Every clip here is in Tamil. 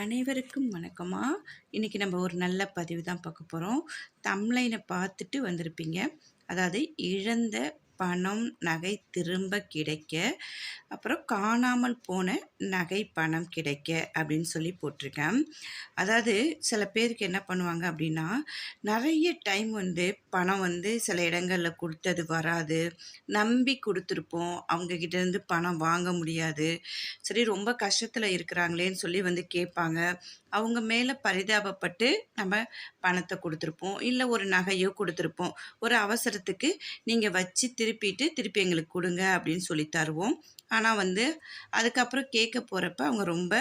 அனைவருக்கும் வணக்கமா. இன்னைக்கு நம்ம ஒரு நல்ல பதிவு தான் பார்க்க போகிறோம். தம்ப்லைனை பார்த்துட்டு வந்திருப்பீங்க. அதாவது இழந்த பணம் நகை திரும்ப கிடைக்க, அப்புறம் காணாமல் போன நகை பணம் கிடைக்க அப்படின்னு சொல்லி போட்டிருக்கேன். அதாவது சில பேருக்கு என்ன பண்ணுவாங்க அப்படின்னா, நிறைய டைம் பணம் சில இடங்களில் கொடுத்தது வராது, நம்பி கொடுத்துருப்போம், அவங்கக்கிட்டேருந்து பணம் வாங்க முடியாது. சரி, ரொம்ப கஷ்டத்தில் இருக்கிறாங்களேன்னு சொல்லி கேட்பாங்க. அவங்க மேலே பரிதாபப்பட்டு நம்ம பணத்தை கொடுத்துருப்போம், இல்லை ஒரு நகையோ கொடுத்துருப்போம். ஒரு அவசரத்துக்கு நீங்கள் வச்சு திருப்பி எங்களுக்கு கொடுங்க அப்படின்னு சொல்லி தருவோம். ஆனால் அதுக்கப்புறம் கேட்க போகிறப்ப அவங்க ரொம்ப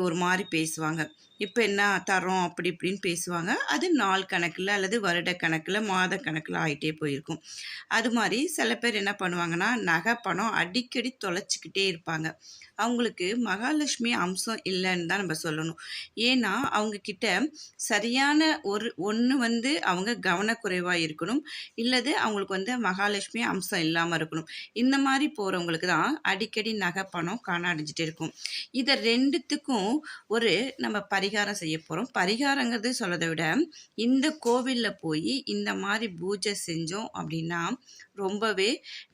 ஒரு மாதிரி பேசுவாங்க. இப்போ என்ன தரோம் அப்படி இப்படின்னு பேசுவாங்க. அது நாள் கணக்கில் அல்லது வருட கணக்கில் மாத கணக்கில் ஆகிட்டே போயிருக்கும். அது மாதிரி சில பேர் என்ன பண்ணுவாங்கன்னா, நகை பணம் அடிக்கடி தொலைச்சிக்கிட்டே இருப்பாங்க. அவங்களுக்கு மகாலட்சுமி அம்சம் இல்லைன்னு தான் நம்ம சொல்லணும். ஏன்னா அவங்கக்கிட்ட சரியான ஒன்று அவங்க கவனக்குறைவாக இருக்கணும், இல்லது அவங்களுக்கு மகாலட்சுமி அம்சம் இல்லாமல் இருக்கணும். இந்த மாதிரி போகிறவங்களுக்கு தான் அடிக்கடி நகை பணம் காணாடிஞ்சிட்டு இருக்கும். இதை ரெண்டுத்துக்கும் நம்ம பரிகாரம் செய்ய போகிறோம். பரிகாரங்கிறது சொல்றதை விட, இந்த கோவிலில் போய் இந்த மாதிரி பூஜை செஞ்சோம் அப்படின்னா ரொம்பவே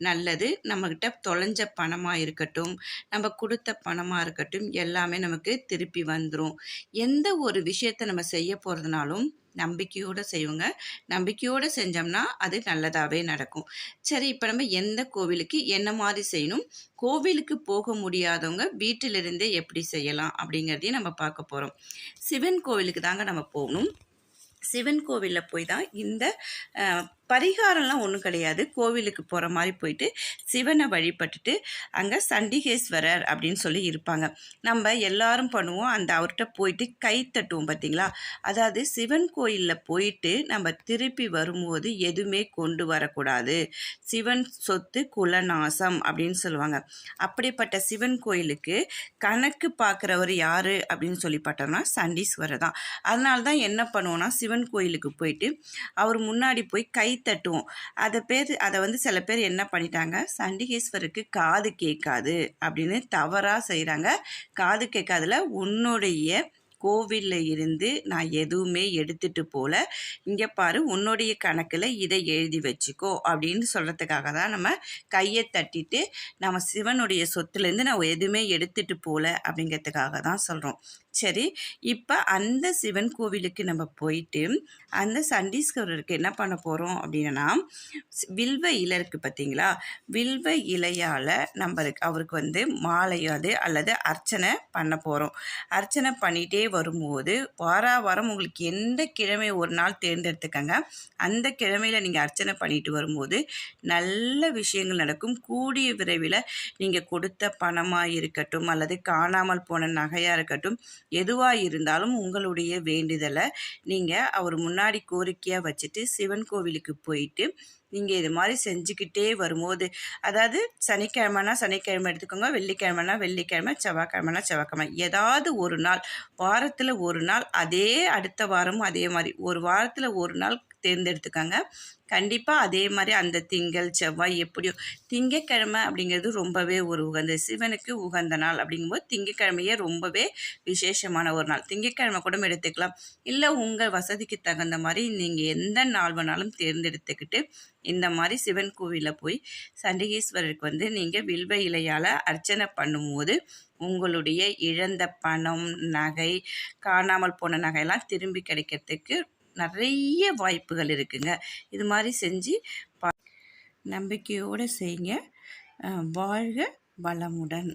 நல்லது. நம்மக்கிட்ட தொலைஞ்ச பணமாக இருக்கட்டும், நம்ம கொடுத்த பணமாக இருக்கட்டும், எல்லாமே நமக்கு திருப்பி வந்துடும். எந்த ஒரு விஷயத்தை நம்ம செய்ய போகிறதுனாலும் நம்பிக்கையோடு செய்வோங்க. நம்பிக்கையோடு செஞ்சோம்னா அது நல்லதாகவே நடக்கும். சரி, இப்போ நம்ம எந்த கோவிலுக்கு என்ன மாதிரி செய்யணும், கோவிலுக்கு போக முடியாதவங்க வீட்டிலிருந்தே எப்படி செய்யலாம் அப்படிங்கிறதையும் நம்ம பார்க்க போகிறோம். சிவன் கோவிலுக்கு தாங்க நம்ம போகணும். சிவன் கோவிலில் போய் தான் இந்த பரிகாரம்லாம் ஒன்றும் கிடையாது. கோவிலுக்கு போகிற மாதிரி போயிட்டு சிவனை வழிபட்டுட்டு அங்கே சண்டிகேஸ்வரர் அப்படின்னு சொல்லி இருப்பாங்க. நம்ம எல்லாரும் பண்ணுவோம், அவர்கிட்ட போயிட்டு கை தட்டுவோம் பார்த்தீங்களா. அதாவது சிவன் கோயிலில் போயிட்டு நம்ம திருப்பி வரும்போது எதுவுமே கொண்டு வரக்கூடாது. சிவன் சொத்து குலநாசம் அப்படின்னு சொல்லுவாங்க. அப்படிப்பட்ட சிவன் கோயிலுக்கு கணக்கு பார்க்குறவர் யார் அப்படின்னு சொல்லி பார்த்தோம்னா சண்டீஸ்வரர் தான். அதனால தான் என்ன பண்ணுவோம்னா, சிவன் கோயிலுக்கு போயிட்டு அவர் முன்னாடி போய் கை தட்டுவோம். அதை சில பேர் என்ன பண்ணிட்டாங்க, சண்டிகேஸ்வருக்கு காது கேட்காது அப்படின்னு தவறாக செய்கிறாங்க. காது கேட்காதுல உன்னுடைய கோவிலில் இருந்து நான் எதுவுமே எடுத்துட்டு போல, இங்கே பாரு உன்னுடைய கணக்கில் இதை எழுதி வச்சுக்கோ அப்படின்னு சொல்கிறதுக்காக தான் நம்ம கையை தட்டிட்டு, நம்ம சிவனுடைய சொத்துலேருந்து நான் எதுவுமே எடுத்துட்டு போல அப்படிங்கிறதுக்காக தான் சொல்கிறோம். சரி, இப்போ அந்த சிவன் கோவிலுக்கு நம்ம போயிட்டு அந்த சண்டீஸ்வரருக்கு என்ன பண்ண போகிறோம் அப்படின்னா, வில்வ இலை இருக்குது பார்த்தீங்களா, வில்வ இலையால் அவருக்கு மாலையாது அல்லது அர்ச்சனை பண்ண போகிறோம். அர்ச்சனை பண்ணிகிட்டே வரும்போது வாரம் உங்களுக்கு எந்த கிழமை ஒரு நாள் தேர்ந்தெடுத்துக்கங்க. அந்த கிழமையில் நீங்கள் அர்ச்சனை பண்ணிட்டு வரும்போது நல்ல விஷயங்கள் நடக்கும். கூடிய விரைவில் நீங்கள் கொடுத்த பணமாக இருக்கட்டும் அல்லது காணாமல் போன நகையாக இருக்கட்டும், எதுவாக இருந்தாலும் உங்களுடைய வேண்டுதலை நீங்கள் அவர் முன்னாடி கோரிக்கையாக வச்சுட்டு சிவன் கோவிலுக்கு போயிட்டு நீங்கள் இது மாதிரி செஞ்சுக்கிட்டே வரும்போது, அதாவது சனிக்கிழமைனா சனிக்கிழமை எடுத்துக்கோங்க, வெள்ளிக்கிழமைனா வெள்ளிக்கிழமை, செவ்வாய்க்கிழமைனா செவ்வாய்க்கிழமை, ஏதாவது ஒரு நாள், வாரத்தில் ஒரு நாள், அதே அடுத்த வாரமும் அதே மாதிரி ஒரு வாரத்தில் ஒரு நாள் தேர்ந்தெடுத்துக்காங்க. கண்டிப்பாக அதே மாதிரி அந்த திங்கள் செவ்வாய் எப்படியோ, திங்கக்கிழமை அப்படிங்கிறது ரொம்பவே ஒரு உகந்த சிவனுக்கு உகந்த நாள். அப்படிங்கும்போது திங்கக்கிழமையே ரொம்பவே விசேஷமான ஒரு நாள். திங்கக்கிழமை கூட எடுத்துக்கலாம், இல்லை உங்கள் வசதிக்கு தகுந்த மாதிரி நீங்கள் எந்த நாள் வேணாலும் தேர்ந்தெடுத்துக்கிட்டு இந்த மாதிரி சிவன் கோவிலில் போய் சண்டிகேஸ்வரருக்கு நீங்கள் வில்வ இலையால் அர்ச்சனை பண்ணும்போது உங்களுடைய இழந்த பணம் நகை காணாமல் போன நகையெல்லாம் திரும்பி கிடைக்கிறதுக்கு நிறைய வாய்ப்புகள் இருக்குங்க. இது மாதிரி செஞ்சு நம்பிக்கையோடு செய்யுங்க. வாழ்க வளமுடன்.